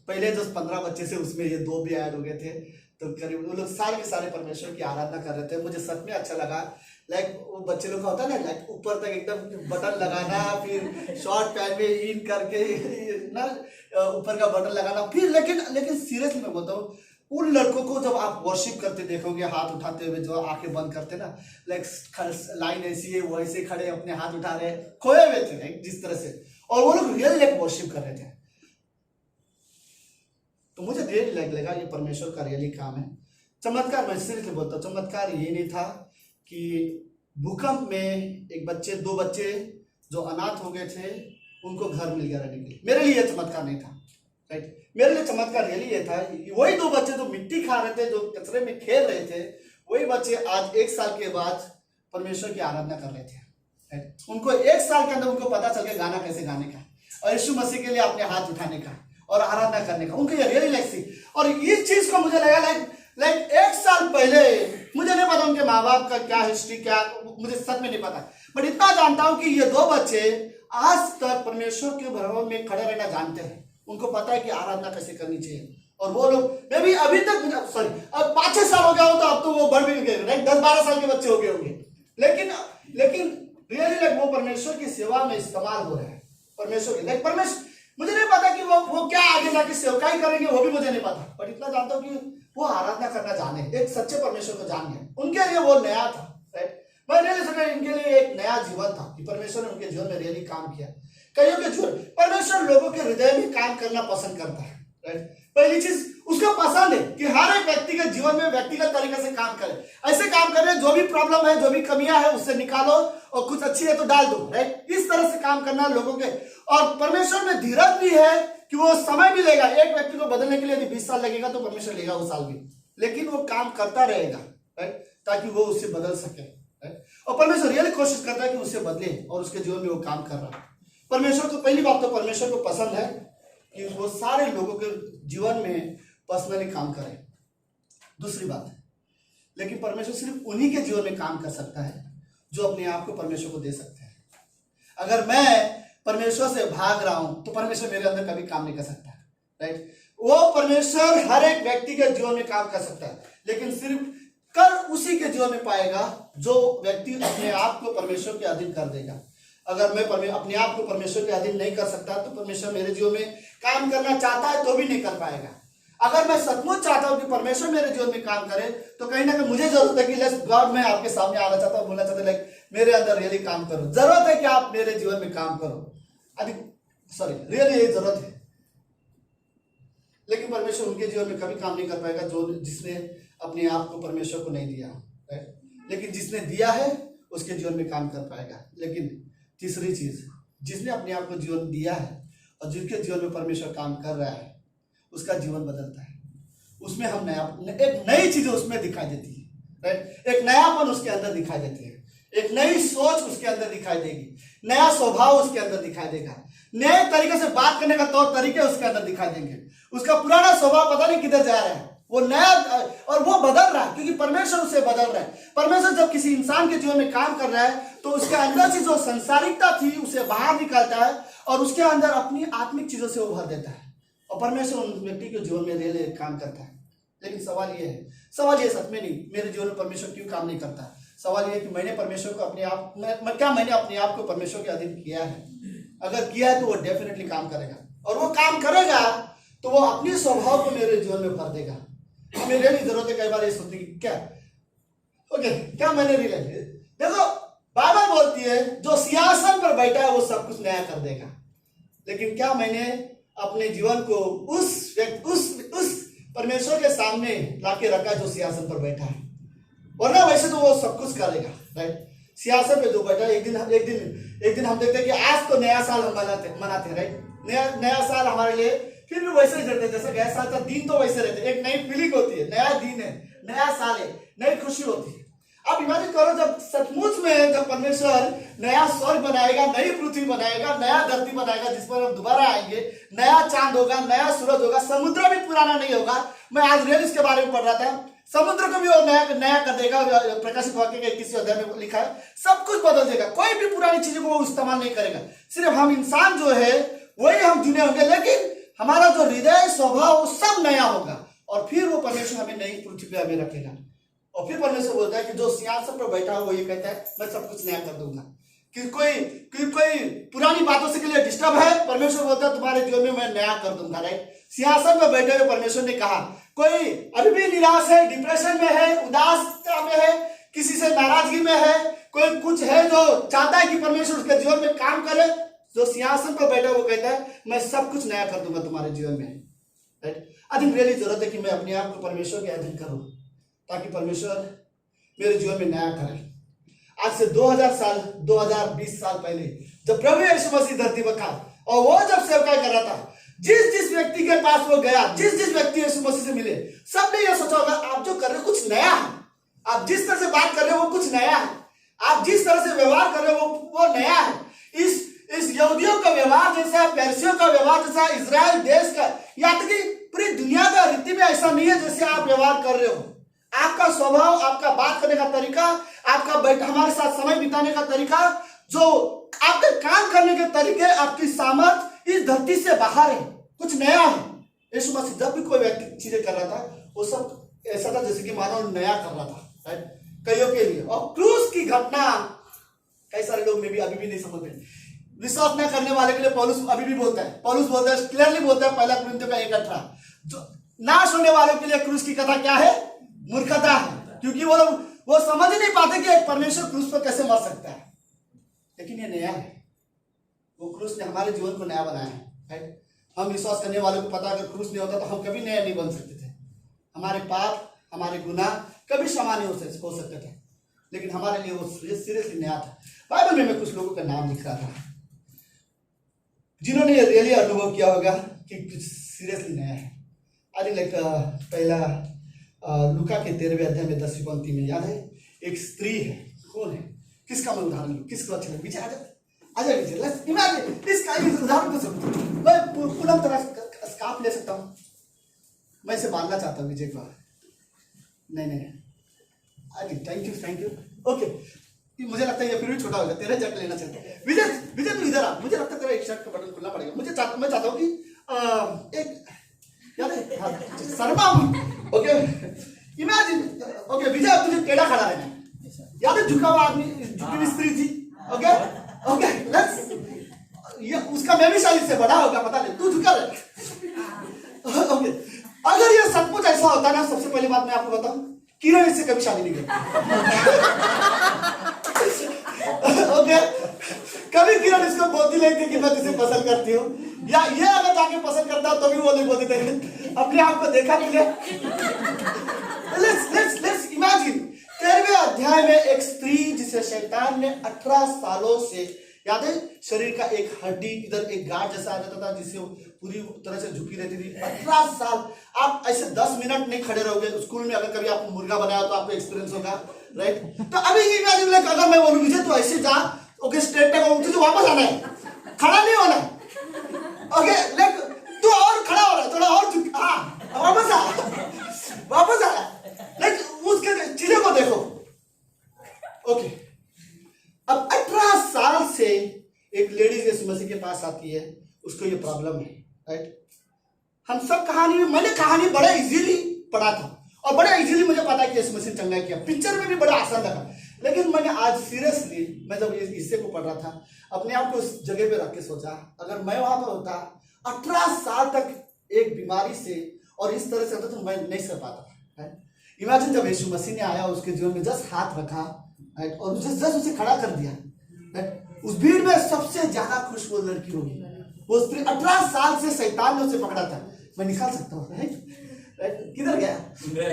पहले 10-15 बच्चे से, उसमें ये 2 भी ऐड हो गए थे। तो करीब वो लोग सारे के सारे परमेश्वर की आराधना कर रहे थे। मुझे सच में अच्छा लगा, लाइक वो बच्चे लोग का होता है ना, लाइक ऊपर तक एकदम बटन लगाना, फिर शॉर्ट पैंट में इन करके ना ऊपर का बटन लगाना, फिर लेकिन सीरियसली मैं बोलता हूँ, उन लड़कों को जब आप वर्शिप करते देखोगे, हाथ उठाते हुए, जो आंखें बंद करते ना, लाइक लाइन ऐसी है, वो ऐसे खड़े अपने हाथ उठा रहे, खोए हुए थे जिस तरह से, और वो लोग रियल लाइक वर्शिप कर रहे थे। तो मुझे रियली लगा ये परमेश्वर का रियली काम है। चमत्कार, मैं सीरियसली बोलता हूँ, चमत्कार ये नहीं था कि भूकंप में 2 बच्चे जो अनाथ हो गए थे उनको घर मिल गया रहने के लिए। मेरे लिए चमत्कार नहीं था, राइट? मेरे लिए चमत्कार रियली ये था, वही 2 बच्चे जो मिट्टी खा रहे थे, जो कचरे में खेल रहे थे, वही बच्चे आज 1 साल के बाद परमेश्वर की आराधना कर रहे थे, राइट? उनको 1 साल के अंदर उनको पता चल गया गाना कैसे गाने का, और यीशु मसीह के लिए अपने हाथ उठाने का और आराधना करने का, उनको ये रियली लाइक थी। और इस चीज को मुझे लगा लाइक 1 साल पहले मुझे नहीं पता उनके माँ बाप का क्या हिस्ट्री, क्या मुझे सच में नहीं पता, बट इतना जानता हूं कि ये 2 बच्चे आज तक परमेश्वर के भवन में खड़े रहना जानते हैं। उनको पता है कि आराधना कैसे करनी चाहिए। और वो लोग मे भी अभी तक, सॉरी, अब 5-6 साल हो गया हो तो अब तो वो बढ़ भी गए, राइट, 10-12 साल के बच्चे हो गए होंगे, लेकिन रियली लाइक वो परमेश्वर की सेवा में इस्तेमाल हो रहे हैं। परमेश्वर की लाइक परमेश्वर, मुझे नहीं पता कि वो क्या आगे जाके सेवकाई करेंगे, वो भी मुझे नहीं पता, बट इतना जानता हूँ कि वो आराधना करना जाने, एक सच्चे परमेश्वर को जान गए। उनके लिए वो नया था, राइट। मैं रियली सोचा इनके लिए एक नया जीवन था कि परमेश्वर ने उनके जीवन में रियली काम किया। कईयों के जीवन, परमेश्वर लोगों के हृदय में काम करना पसंद करता है, राइट। पहली चीज उसको पसंद है कि हर एक व्यक्ति के जीवन में व्यक्तिगत तरीके से काम करे, ऐसे काम करे, जो भी प्रॉब्लम है, जो भी कमियां है उससे निकालो और कुछ अच्छी है तो डाल दो, राइट। इस तरह से काम करना लोगों के, और परमेश्वर में धीरज भी है कि वो समय भी लेगा। एक व्यक्ति को बदलने के लिए यदि 20 साल लगेगा तो परमेश्वर लेगा वो साल भी, लेकिन वो काम करता रहेगा, राइट, ताकि वो उससे बदल सके, राइट। और परमेश्वर रियली कोशिश करता है कि उससे बदले और उसके जीवन में वो काम कर रहा है। परमेश्वर को, पहली बात तो परमेश्वर को पसंद है कि वो सारे लोगों के जीवन में पर्सनली काम करे। दूसरी बात है, लेकिन परमेश्वर सिर्फ उन्हीं के जीवन में काम कर सकता है जो अपने आप को परमेश्वर को दे सकते हैं। अगर मैं परमेश्वर से भाग रहा हूं तो परमेश्वर मेरे अंदर कभी काम नहीं कर सकता, राइट। वो परमेश्वर हर एक व्यक्ति के जीवन में काम कर सकता है, लेकिन सिर्फ कर उसी के जीवन में पाएगा जो व्यक्ति अपने आप को परमेश्वर के अधीन कर देगा। अगर मैं अपने आप को परमेश्वर के अधीन नहीं कर सकता तो परमेश्वर मेरे जीवन में काम करना चाहता है तो भी नहीं कर पाएगा। अगर मैं सचमुच चाहता हूं कि परमेश्वर मेरे जीवन में काम करे तो कहीं ना कहीं मुझे जरूरत है कि लेट्स गॉड, मैं आपके सामने आना चाहता हूं, बोलना चाहता हूं लाइक मेरे अंदर रियली काम करो। जरूरत है कि आप मेरे जीवन में काम करो, रियली यही जरूरत है। लेकिन परमेश्वर उनके जीवन में कभी काम नहीं कर पाएगा जो जिसने अपने आप को परमेश्वर को नहीं दिया, राइट। लेकिन जिसने दिया है उसके जीवन में काम कर पाएगा। लेकिन तीसरी चीज, जिसने अपने आप को जीवन दिया है और जिसके जीवन में परमेश्वर काम कर रहा है उसका जीवन बदलता है। उसमें हम एक नई चीजें उसमें दिखाई देती है, राइट। एक नयापन उसके अंदर दिखाई देती है, एक नई सोच उसके अंदर दिखाई देगी, नया स्वभाव उसके अंदर दिखाई देगा, नए तरीके से बात करने का तौर तरीके उसके अंदर दिखाई देंगे। उसका पुराना स्वभाव पता नहीं किधर जा रहा है, वो नया, और वो बदल रहा है क्योंकि परमेश्वर उसे बदल रहा है। परमेश्वर जब किसी इंसान के जीवन में काम कर रहा है तो उसके अंदर से जो संसारिकता थी उसे बाहर निकालता है और उसके अंदर अपनी आत्मिक चीजों से उभर देता है, और परमेश्वर उन व्यक्ति के जीवन में रियली काम करता है। लेकिन सवाल ये सच में नहीं मेरे जीवन में परमेश्वर क्यों काम नहीं करता। सवाल ये है कि मैंने परमेश्वर को मैंने अपने आप को परमेश्वर के अधीन किया है। अगर किया है तो वो डेफिनेटली काम करेगा, और वो काम करेगा तो वो अपने स्वभाव को मेरे जीवन में भर देगा। हमें रियली जरूरत है कई बार ये सोचने की, क्या मैंने रियलाइज, देखो बाइबल बोलती है जो सिंहासन पर बैठा है वो सब कुछ नया कर देगा। लेकिन क्या मैंने अपने जीवन को उस परमेश्वर के सामने लाके रखा जो सिंहासन पर बैठा है? वरना वैसे तो वो सब कुछ करेगा, राइट। सिंहासन पे जो बैठा है, एक दिन हम देखते हैं कि आज तो नया साल हम मनाते, राइट। नया साल हमारे लिए फिर भी वैसे ही रहते, जैसे गया साल का दिन तो वैसे रहते, एक नई फीलिंग होती है, नया दिन है, नया साल है, नई खुशी होती है। अब इमेजिन करो जब सचमुच में जब परमेश्वर नया स्वर्ग बनाएगा, नई पृथ्वी बनाएगा, नया धरती बनाएगा जिस पर हम दोबारा आएंगे, नया चांद होगा, नया सूरज होगा, समुद्र भी पुराना नहीं होगा। मैं आज रियल इसके बारे में पढ़ रहा था, समुद्र को भी वो नया कर देगा। प्रकाशित वाक्य के 21वें अध्याय में लिखा है, सब कुछ बदल देगा, कोई भी पुरानी चीजों को वो इस्तेमाल नहीं करेगा। सिर्फ हम इंसान जो है वही हम जुड़े होंगे, लेकिन हमारा जो हृदय स्वभाव वो सब नया होगा, और फिर वो परमेश्वर हमें नई पृथ्वी पे हमें रखेगा। और फिर परमेश्वर बोलता है कि जो सिंहासन पर बैठा हो वो ये कहता है मैं सब कुछ नया कर दूंगा। कि कोई पुरानी बातों से के लिए डिस्टर्ब है, परमेश्वर बोलता है तुम्हारे जीवन में मैं नया कर दूंगा, राइट। सिंहासन पर बैठे हुए परमेश्वर ने कहा, कोई अभी भी निराश है, डिप्रेशन में है, उदासता में है, किसी से नाराजगी में है, कोई कुछ है जो चाहता है कि परमेश्वर उसके जीवन में काम करे, जो सिंहासन पर बैठा वो कहता है मैं सब कुछ नया कर दूंगा तुम्हारे जीवन में, राइट। आई थिंक रियली जरूरत है कि मैं अपने आप को परमेश्वर के अधीन करूं ताकि परमेश्वर मेरे जीवन में नया करे। आज से 2020 साल पहले जब प्रभु यीशु मसीह धरती पर था और वो जब सेवकाई कर रहा था, जिस व्यक्ति के पास वो गया, जिस व्यक्ति यीशु मसीह से मिले, सबने ये सोचा होगा आप जो कर रहे हो कुछ नया है, आप जिस तरह से बात कर रहे हो वो कुछ नया है, आप जिस तरह से व्यवहार कर रहे हो वो नया है। इस यहूदियों का व्यवहार जैसा, पैरसियों का व्यवहार जैसा, इजराइल देश का, या तक कि पूरी दुनिया का रीति में ऐसा नहीं है जैसे आप व्यवहार कर रहे हो। आपका स्वभाव, आपका बात करने का तरीका, आपका हमारे साथ समय बिताने का तरीका, जो आपके काम करने के तरीके, आपकी सामर्थ इस धरती से बाहर है, कुछ नया है। यीशु मसीह जब भी कोई व्यक्ति चीजें कर रहा था वो सब ऐसा था जैसे कि मानो नया कर रहा था, राइट, कईयों के लिए। और क्रूस की घटना कई सारे लोग में भी अभी भी नहीं समझते। विश्वास न करने वाले के लिए पौलुस अभी भी बोलता है, क्लियरली बोलता है, पहला कुरिन्थियों का 1:18, जो नाश होने वालों के लिए क्रूस की कथा क्या है? मूर्खता है, क्योंकि वो समझ नहीं पाते कि एक परमेश्वर क्रूस पर कैसे मर सकता है। लेकिन ये नया है, वो क्रूस ने हमारे जीवन को नया बनाया है, राइट। हम विश्वास करने वालों को पता, अगर क्रूस नहीं होता तो हम कभी नया नहीं बन सकते थे। हमारे पाप, हमारे गुनाह कभी क्षमा नहीं हो सकते थे, लेकिन हमारे लिए वो सीरियसली नया था। बाइबल में मैं कुछ लोगों का नाम लिख रहा था जिन्होंने ये रियली अनुभव किया होगा कि कुछ सीरियसली नया है। आई लाइक पहला लूका के 13वें अध्याय में 10वीं पंक्ति में याद है, एक स्त्री है। कौन है? किसका मैं उदाहरण लूं? किसको अच्छा लगे? विजय आजा विजय, लेट्स इमेजिन इसका उदाहरण तो समझो। मैं पूर्ण तरह स्कार्फ ले सकता हूँ, मैं इसे बांधना चाहता हूँ विजय को। नहीं, थैंक यू। ओके, मुझे लगता है ये फिर भी छोटा होगा, तेरा जैकेट लेना चाहता है। विजय तू इधर आ, मुझे लगता है तेरा एक शर्ट का बटन खुलना पड़ेगा। मैं चाहता हूँ कि एक याद है शर्मा। ओके इमेजिन, ओके विजय तुझे टेढ़ा खड़ा रहना है, याद है झुका हुआ आदमी, झुकी हुई स्त्री थी। ओके लेट्स, ये उसका मैं भी शायद से बड़ा होगा, पता नहीं, तू झुका रहे। ओके, अगर ये सचमुच ऐसा होता ना, सबसे पहली बात मैं आपको बताऊं, किरण इससे कभी शादी नहीं करती। ओके, कभी किरण इसको बोलती नहीं थी कि मैं तुझे पसंद करती हूँ, या ये अगर जाके पसंद करता तो भी वो नहीं बोलती थे। अपने आप को देखा नहीं है। लेट्स इमेजिन 13वें अध्याय में एक स्त्री जिसे शैतान ने 18 सालों से, याद है, शरीर का एक हड्डी इधर एक गांठ जैसा आ जाता था जिससे पूरी तरह से झुकी रहती थी। 18 साल आप ऐसे 10 मिनट नहीं खड़े रहोगे। स्कूल में अगर कभी आपको मुर्गा बनाया तो आपको एक्सपीरियंस होगा, राइट। तो अभी इमेजिन लाइक अगर मैं बोलूं मुझे तो ऐसे जा, ओके स्ट्रेट तक तुझे वापस आना है, खड़ा नहीं होना है। ओके लाइक तू और खड़ा हो रहा है, थोड़ा और झुक, हाँ वापस आ लाइक उसके चीजों को देखो। ओके, अब 18 साल से एक लेडीज यीशु मसीह के पास आती है, उसको ये प्रॉब्लम है, राइट। हम सब कहानी में, मैंने कहानी बड़ा इजीली पढ़ा था और बड़ा इजीली मुझे पता है कि यीशु मसीह चंगा किया, पिक्चर में भी बड़ा आसान लगा। लेकिन मैंने आज सीरियसली, मैं जब इस हिस्से को पढ़ रहा था, अपने आप को उस जगह पे रख के सोचा, अगर मैं वहां पर होता 18 साल तक एक बीमारी से और इस तरह से होता तो मैं नहीं सह पाता था। इमेजिन जब यीशु मसीह ने आया, उसके जीवन में जस्ट हाथ रखा और जस्ट उसे खड़ा कर दिया, उस भीड़ में सबसे ज्यादा खुश वो लड़की होगी, वो स्त्री। 18 साल से शैतान ने उसे पकड़ा था। मैं निकाल सकता हूँ, किधर गया?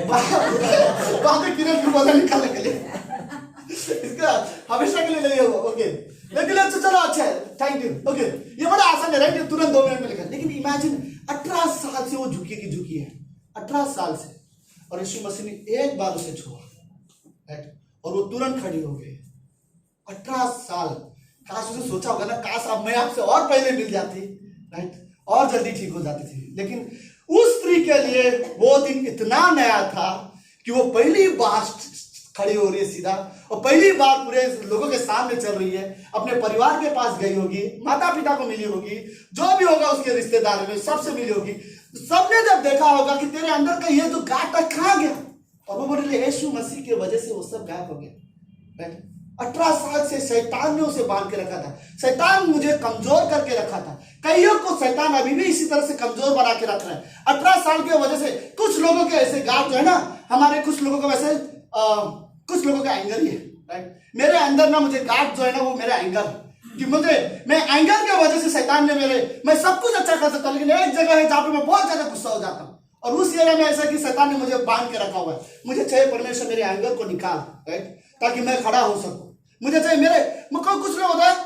वहां किरण को बोला निकालने के लिए, इसका हमेशा के लिए नहीं होगा। ओके लेकिन चलो अच्छा है, थैंक यू। ओके ये बड़ा आसान है, राइट, तुरंत 2 मिनट में लिखा। लेकिन इमेजिन 18 साल से वो झुकी है, 18 साल से, और यीशु मसीह ने एक बार उसे छुआ, राइट, और वो तुरंत खड़ी हो गई। 18 साल, काश उसे सोचा होगा ना, काश अब मैं आपसे और पहले मिल जाती, राइट, और जल्दी ठीक हो जाती थी। लेकिन उस स्त्री के लिए वो दिन इतना नया था कि वो पहली बार खड़ी हो रही है सीधा, और पहली बार पूरे लोगों के सामने चल रही है, अपने परिवार के पास गई होगी, माता पिता को मिली होगी, जो भी होगा उसके रिश्तेदार में सबसे मिली होगी। सबने जब देखा होगा कि तेरे अंदर का ये जो गांठ कहाँ गया, और वो बोले यीशु मसीह की वजह से वो सब गायब हो गया। 18 साल से शैतान ने उसे बांध के रखा था, शैतान मुझे कमजोर करके रखा था। कईयों को शैतान अभी भी इसी तरह से कमजोर बना के रख रहा है। 18 साल की वजह से कुछ लोगों के ऐसे गांठ जो है ना, हमारे कुछ लोगों को वैसे कुछ लोगों का एंगर ही है, राइट। मेरे अंदर ना मुझे गांठ जो है ना वो मेरा एंगर, कि मैं एंगर की वजह से शैतान ने मैं सब कुछ अच्छा कर सकता हूँ, लेकिन एक जगह है जहाँ पे मैं बहुत ज्यादा गुस्सा हो जाता हूँ, और उस एरिया में ऐसा कि शैतान ने मुझे बांध के रखा हुआ है। मुझे चाहिए परमेश्वर मेरे एंगर को निकाल, राइट, ताकि मैं खड़ा हो सकूं। मुझे चाहिए कुछ लोग होता है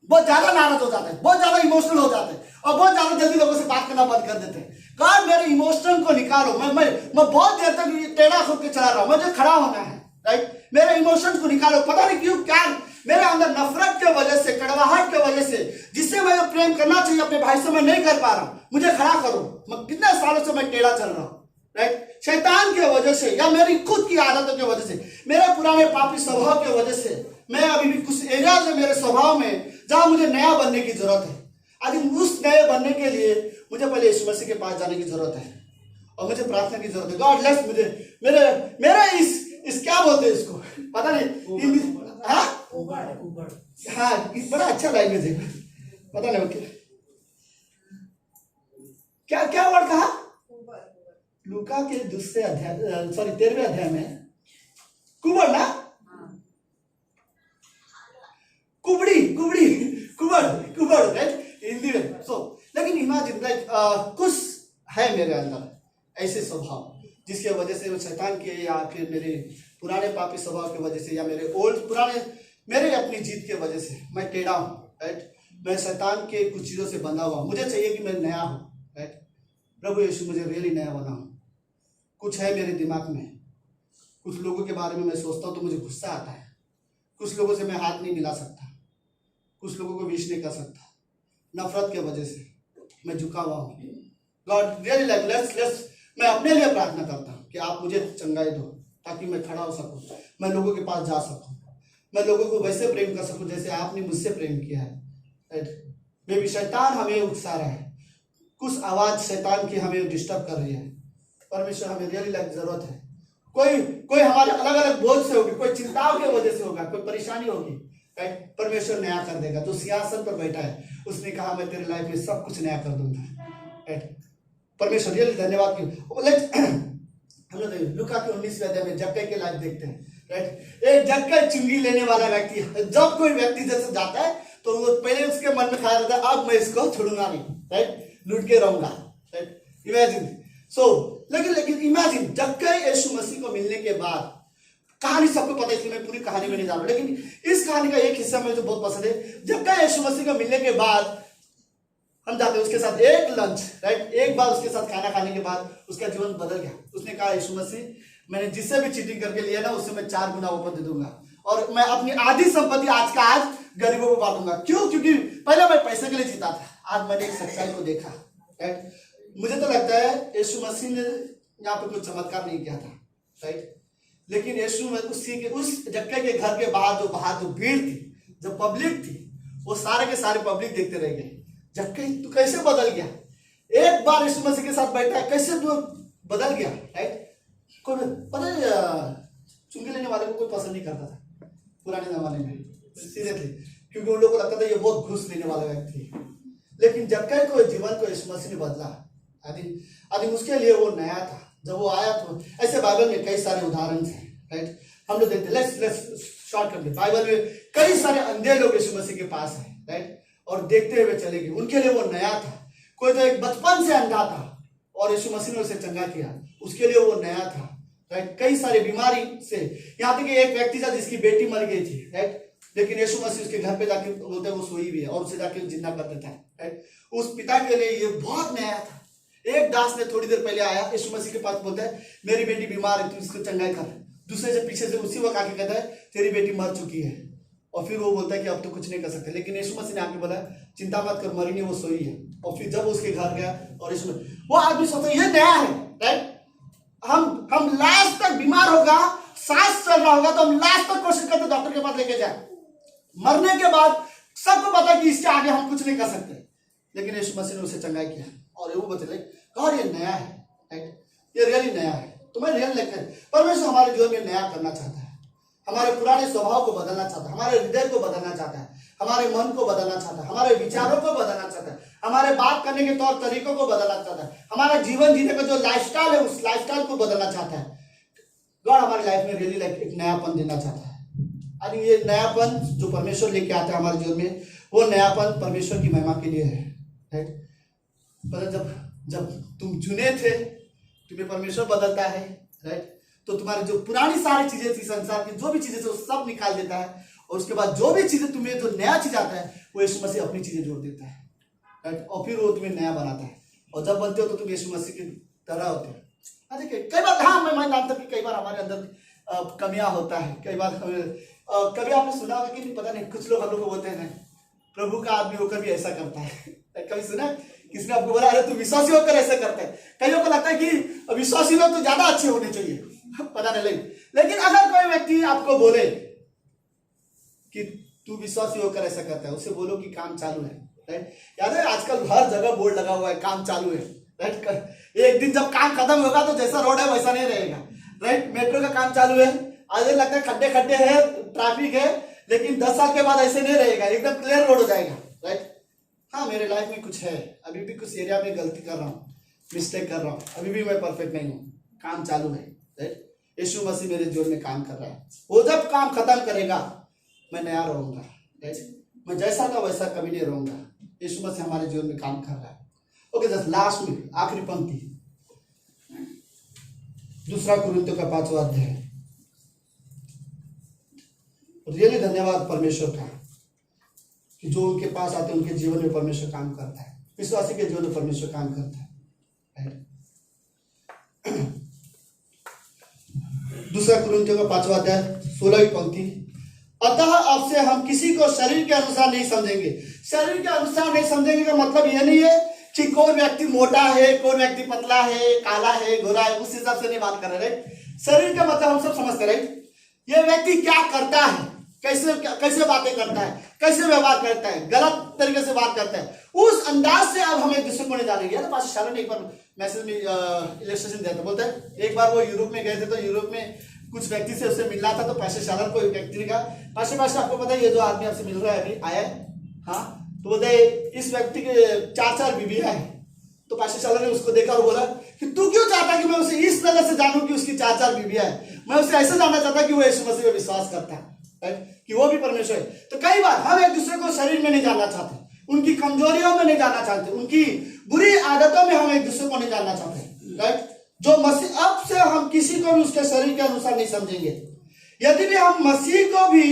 बहुत ज्यादा नाराज हो जाते हैं, बहुत ज्यादा इमोशनल हो जाते हैं, और बहुत ज्यादा जल्दी लोगों से बात करना बंद कर देते हैं। गॉड मेरे इमोशन को निकालो, मैं बहुत देर तक टेढ़ा होकर चला रहा हूं, मुझे खड़ा होना है, राइट। मेरे इमोशंस को निकालो, पता नहीं क्यों क्या मेरे अंदर नफरत के वजह से, कड़वाहट के वजह से, जिससे मैं प्रेम करना चाहिए अपने भाई से मैं नहीं कर पा रहा हूं, मुझे खड़ा करो। मैं कितने सालों से मैं टेढ़ा चल रहा हूं, राइट? शैतान की वजह से या मेरी खुद की आदतों की वजह से, मेरे पुराने पापी स्वभाव की वजह से मैं अभी भी कुछ एरियाज है मेरे स्वभाव में जहां मुझे नया बनने की जरूरत है। आज उस नए बनने के लिए मुझे पहले यीशु मसीह के पास जाने की जरूरत है और मुझे प्रार्थना की जरूरत है। गॉड लेट्स मुझे मेरे इस क्या बोलते हैं इसको, पता नहीं। हाँ, बड़ा अच्छा लैंग्वेज है, पता नहीं ओके क्या क्या वर्ड कहा? लूका के दूसरे अध्याय, सॉरी 13वें अध्याय में कुबड़ ना, कुबड़ राइट हिंदी में। सो लेकिन इमेजिन लाइक कुछ है मेरे अंदर ऐसे स्वभाव जिसकी वजह से शैतान के या फिर मेरे पुराने पापी स्वभाव की वजह से या मेरे अपनी जीत की वजह से मैं टेढ़ा हूँ, राइट? मैं शैतान के कुछ चीज़ों से बंधा हुआ। मुझे चाहिए कि मैं नया हूँ, राइट? प्रभु यीशु मुझे रियली नया बना हूँ। कुछ है मेरे दिमाग में, कुछ लोगों के बारे में मैं सोचता हूँ तो मुझे गुस्सा आता है। कुछ लोगों से मैं हाथ नहीं मिला सकता, कुछ लोगों को विश नहीं कर सकता, नफरत के वजह से मैं झुका हुआ हूँ। गॉड रियली लाइक लेट्स मैं अपने लिए प्रार्थना करता हूँ कि आप मुझे चंगाई दो ताकि मैं खड़ा हो सकूँ, मैं लोगों के पास जा सकूँ, मैं लोगों को वैसे प्रेम कर सकूँ जैसे आपने मुझसे प्रेम किया है, राइट? मे भी शैतान हमें उकसा रहा है, कुछ आवाज़ शैतान की हमें डिस्टर्ब कर रही है। परमेश्वर हमें रियली लाइक जरूरत है। कोई हमारे अलग अलग बोझ से होगी, कोई चिंताओं की वजह से होगा, कोई परेशानी होगी, राइट? परमेश्वर नया कर देगा। जो सिंहासन पर बैठा है उसने कहा मैं तेरे लाइफ में सब कुछ नया कर दूंगा, राइट? परमेश्वर रियली धन्यवाद की। हम लोग लूका के 19वें अध्याय में जक्कई के लाइफ देखते हैं, राइट? एक जक्कई चुंगी लेने वाला व्यक्ति, जब कोई व्यक्ति जैसे जाता है तो वो पहले उसके मन में खाया रहता है अब मैं इसको छोड़ूंगा नहीं, राइट? लूट के रहूंगा, राइट? इमेजिन लेकिन इमेजिन जक्कई यीशु मसीह को मिलने के बाद, कहानी सबको पता है इसलिए मैं पूरी कहानी में नहीं जा रहा, लेकिन इस कहानी का एक हिस्सा मुझे बहुत पसंद है। जक्कई यीशु मसीह को मिलने के बाद हम जाते हैं उसके साथ एक लंच, राइट? एक बार उसके साथ खाना खाने के बाद उसका जीवन बदल गया। उसने कहा यीशु मसीह मैंने जिससे भी चीटिंग करके लिया ना उससे मैं 4 गुना ऊपर दे दूंगा और मैं अपनी आधी संपत्ति आज का आज गरीबों को बांटूंगा। क्यों? क्योंकि पहले मैं पैसे के लिए जीता था, आज मैंने एक सच्चाई को देखा, राइट? मुझे तो लगता है यीशु मसीह ने यहाँ पे कुछ चमत्कार नहीं किया था, राइट? लेकिन यीशु उस जक्कई के घर के बाहर जो भीड़ थी, जो पब्लिक थी, वो सारे के सारे पब्लिक देखते रह गए जक्कई तू कैसे बदल गया। एक बार यीशु मसीह के साथ बैठा है, कैसे तू बदल गया, राइट? कोई पता है चुंगी लेने वाले को कोई पसंद नहीं करता था पुराने जमाने में, सीरियसली, क्योंकि उन लोगों को लगता था ये बहुत घूस लेने वाला व्यक्ति है। लेकिन जक्कई को जीवन को यीशु मसीह ने बदला। आदि उसके लिए वो नया था। जब वो आया तो ऐसे बाइबल में कई सारे उदाहरण हैं, राइट? हम लोग देखते लेट्स शॉर्ट कर दे। बाइबल में कई सारे अंधे लोग यीशु मसीह के पास हैं, राइट? और देखते हुए चले गए, उनके लिए वो नया था। कोई तो एक बचपन से अंधा था और यीशु मसीह ने उसे चंगा किया, उसके लिए वो नया था, राइट? कई सारी बीमारी से, यहाँ तक कि एक व्यक्ति था जिसकी बेटी मर गई थी, राइट? लेकिन यीशु मसीह उसके घर पे जाके बोलते हैं वो सोई भी है और उसे जाके जिंदा कर देता है, राइट? उस पिता के लिए ये बहुत नया था। एक दास ने थोड़ी देर पहले आया यीशु मसीह के पास, बोलता है मेरी बेटी बीमार है तू इसको चंगाई कर। दूसरे से पीछे से उसी वक्त आके कहता है तेरी बेटी मर चुकी है, और फिर वो बोलता है कि अब तो कुछ नहीं कर सकते। लेकिन यीशु मसीह ने आके बोला चिंता मत कर, मरी नहीं, वो सोई है। और फिर जब उसके घर गया और यीशु वो आदमी सोचता ये नया है, राइट? हम लास्ट तक बीमार होगा, सांस चल रहा होगा तो हम लास्ट तक कोशिश करते डॉक्टर के पास लेके जाए। मरने के बाद सबको पता है कि इसके आगे हम कुछ नहीं कर सकते, लेकिन यीशु मसीह ने उसे चंगाई किया और वो बता गॉड ये नया है, राइट? ये रियली नया है। तो मैं रियल लेकर परमेश्वर हमारे जीवन में नया करना चाहता है, हमारे पुराने स्वभाव को बदलना चाहता है, हमारे हृदय को बदलना चाहता है, हमारे मन को बदलना चाहता है, हमारे विचारों को बदलना चाहता है, हमारे बात करने के तौर तरीकों को बदलना चाहता है, हमारा जीवन जीने का जो लाइफस्टाइल है उस लाइफस्टाइल को बदलना चाहता है। गॉड हमारी लाइफ में रियली लाइक एक नयापन देना चाहता है। और ये नयापन जो परमेश्वर लेके आता है हमारे जीवन में, वो नयापन परमेश्वर की महिमा के लिए है, राइट? पर जब तुम चुने थे, तुम्हें परमेश्वर बदलता है, राइट? तो तुम्हारी जो पुरानी सारी चीजें थी, संसार की जो भी चीजें थी वो सब निकाल देता है, और उसके बाद जो भी चीजें तुम्हें जो नया चीज आता है वो यीशु मसीह अपनी चीजें जोड़ देता है, राइट? और फिर वो तुम्हें नया बनाता है, और जब बनते हो तो तुम यीशु मसीह की तरह होते हो। देखिए कई बार, हाँ मैं मानता हूं कि कई बार हमारे अंदर कमियां होता है, कई बार हमें कभी आपने सुना होगा कि नहीं पता नहीं, कुछ लोग हम लोग को बोलते हैं प्रभु का आदमी होकर भी ऐसा करता है। कभी सुना किसी ने आपको बोला अरे तू विश्वासी होकर ऐसा करता है? कई लोगों को लगता है कि विश्वासी लोग तो ज्यादा अच्छे होने चाहिए, पता नहीं। लेकिन अगर कोई व्यक्ति आपको बोले कि तू विश्वासी होकर ऐसा करता है, उसे बोलो कि काम चालू है, राइट। याद है आजकल हर जगह बोर्ड लगा हुआ है काम चालू है, राइट। एक दिन जब काम खत्म होगा तो जैसा रोड है वैसा नहीं रहेगा, राइट। मेट्रो का काम चालू है, आज लगता है खड्डे खड्डे है, ट्रैफिक है, लेकिन 10 साल के बाद ऐसे नहीं रहेगा, एकदम क्लियर रोड हो जाएगा, राइट। हाँ, मेरे लाइफ में कुछ है, अभी भी कुछ एरिया में गलती कर रहा हूँ, मिस्टेक कर रहा हूँ, अभी भी मैं परफेक्ट नहीं हूँ, काम चालू है, राइट। यीशु मसीह मेरे जीवन में काम कर रहा है, वो जब काम खत्म करेगा मैं नया रहूंगा, राइट। मैं जैसा था वैसा कभी नहीं रहूंगा। यीशु मसीह हमारे जीवन में काम कर रहा है। ओके, जस्ट लास्ट में आखिरी पंक्ति, 2 कुरिन्थियों का 5वां अध्याय। रियली धन्यवाद परमेश्वर का कि जो उनके पास आते हैं उनके जीवन में परमेश्वर काम करता है, विश्वासी के जीवन में परमेश्वर काम करता है। 2 कुरिन्थियों का 5वां अध्याय 16वीं पंक्ति, अतः अब से हम किसी को शरीर के अनुसार नहीं समझेंगे। शरीर के अनुसार नहीं समझेंगे का मतलब यह नहीं है कि कोई व्यक्ति मोटा है, कोई व्यक्ति पतला है, काला है, गोरा है, उस हिसाब से नहीं बात कर रहे। शरीर का मतलब हम सब समझते रहे, ये व्यक्ति क्या करता है, कैसे बातें करता है, कैसे व्यवहार करता है, गलत तरीके से बात करता है, उस अंदाज से अब हम एक दूसरे को नहीं जानेंगे। तो पास्टर शालन एक बार मैसेज में इलस्ट्रेशन दिया था, बोलते हैं एक बार वो यूरोप में गए थे, तो यूरोप में कुछ व्यक्ति से उससे मिलना था, तो पास्टर शालन को एक व्यक्ति ने कहा, पास्टर आपको पता है ये जो आदमी आपसे मिल रहा है अभी आया है, हाँ, तो बोलते इस व्यक्ति के 4 बीवियां हैं। तो पास्टर शालन ने उसको देखा और बोला कि तू क्यों चाहता कि मैं उसे इस तरह से जानूं कि उसकी 4 बीवियां हैं? मैं उसे ऐसे जानना चाहता कि वो यीशु मसीह में विश्वास करता है, कि वो भी परमेश्वर है। तो कई बार हम एक दूसरे को शरीर में नहीं जानना चाहते, उनकी कमजोरियों में नहीं जानना चाहते, उनकी बुरी आदतों में हम एक दूसरे को नहीं जानना चाहते, राइट। जो मसीह, अब से हम किसी को भी उसके शरीर के अनुसार नहीं समझेंगे। यदि भी हम मसीह को भी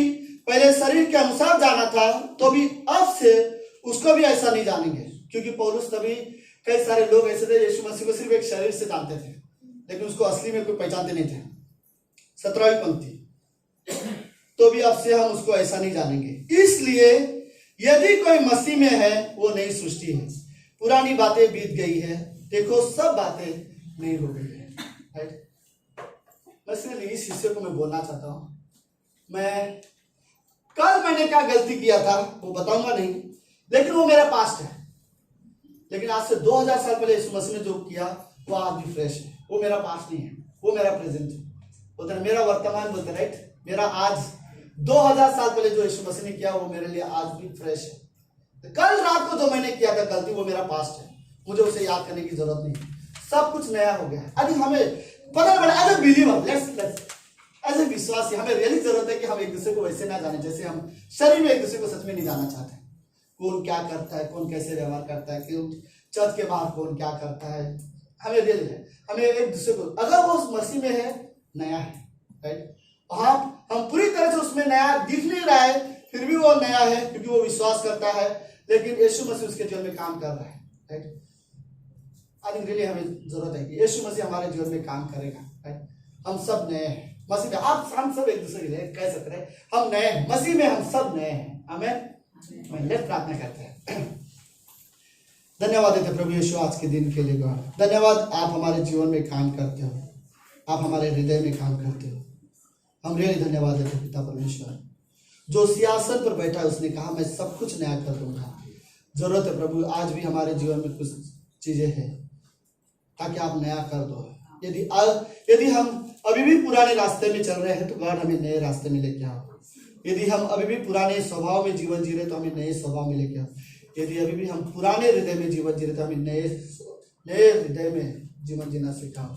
पहले शरीर के अनुसार जाना था, तो भी अब से उसको भी ऐसा नहीं जानेंगे, क्योंकि पौलुस तभी कई सारे लोग ऐसे थे यीशु मसीह को सिर्फ एक शरीर से जानते थे, लेकिन उसको असली में कोई पहचानते नहीं थे। 17वीं पंक्ति, तो भी अब से हम उसको ऐसा नहीं जानेंगे। इसलिए यदि कोई मसीह में है वो नई सृष्टि है, पुरानी बातें बीत गई है, देखो सब बातें नई हो गई है, राइट। बस इस हिस्से को मैं बोलना चाहता हूं। कल मैंने क्या गलती किया था वो बताऊंगा नहीं, लेकिन वो मेरा पास्ट है। लेकिन आज से 2000 साल पहले यीशु मसीह ने जो किया वो आज भी फ्रेश है। वो मेरा पास्ट नहीं है, वो मेरा प्रेजेंट है, बोलते हैं मेरा वर्तमान, बोलते हैं, राइट। मेरा आज 2000 साल पहले जो यीशु मसीह ने किया वो मेरे लिए आज भी फ्रेश है। तो कल रात को जो मैंने किया था गलती, वो मेरा पास्ट है, मुझे उसे याद करने की जरूरत नहीं है। सब कुछ नया हो गया। अभी हमें पता पड़ा as a believer, as a विश्वासी हमें रियली जरूरत है कि हम एक दूसरे को वैसे ना जाने जैसे हम शरीर में एक दूसरे को सच में नहीं जानना चाहते। कौन क्या करता है, कौन कैसे व्यवहार करता है, क्यों चर्च के बाहर कौन क्या करता है, हमें रियल है। हमें एक दूसरे को, अगर वो उस मसीह में है, नया है, राइट। हम पूरी तरह से उसमें नया दिख नहीं रहा है, फिर भी वो नया है क्योंकि वो विश्वास करता है, लेकिन यीशु मसीह उसके जीवन में काम कर रहा है, राइट। आई थिंक रियली हमें जरूरत है कि यीशु मसीह हमारे जीवन में काम करेगा, राइट। हम सब नए हैं मसीह में, आप हम सब एक दूसरे के लिए कह सकते हैं हम नए हैं मसीह में, हम सब नए हैं। आमीन। लेट्स प्रार्थना करते हैं। धन्यवाद देते प्रभु यीशु आज के दिन के लिए गॉड, धन्यवाद आप हमारे जीवन में काम करते हो, आप हमारे हृदय में काम करते हो। हम रियली धन्यवाद देते पिता परमेश्वर, जो सिंहासन पर बैठा है उसने कहा मैं सब कुछ नया कर दूंगा। जरूरत है प्रभु आज भी हमारे जीवन में कुछ चीजें हैं ताकि आप नया कर दो। यदि हम अभी भी पुराने रास्ते में चल रहे हैं तो गॉड हमें नए रास्ते में लेके आओ। यदि हम अभी भी पुराने स्वभाव में जीवन जी रहे तो हमें नए स्वभाव में लेके आओ। यदि अभी भी हम पुराने हृदय में जीवन जी रहे तो हमें नए हृदय में जीवन जीना सिखाओ।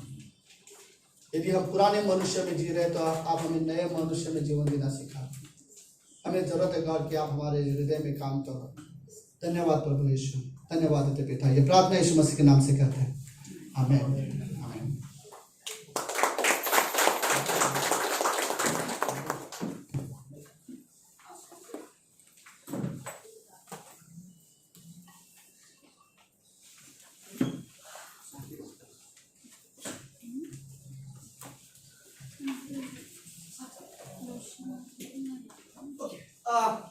यदि हम पुराने मनुष्य में जी रहे तो आप हमें नए मनुष्य में जीवन जीना सिखाओ। हमें जरूरत है गॉड कि आप हमारे हृदय में काम करो। धन्यवाद प्रभु यीशु, धन्यवाद देते पिता। ये प्रार्थना यीशु मसीह के नाम से करते हैं, आमीन। Thank you. आ,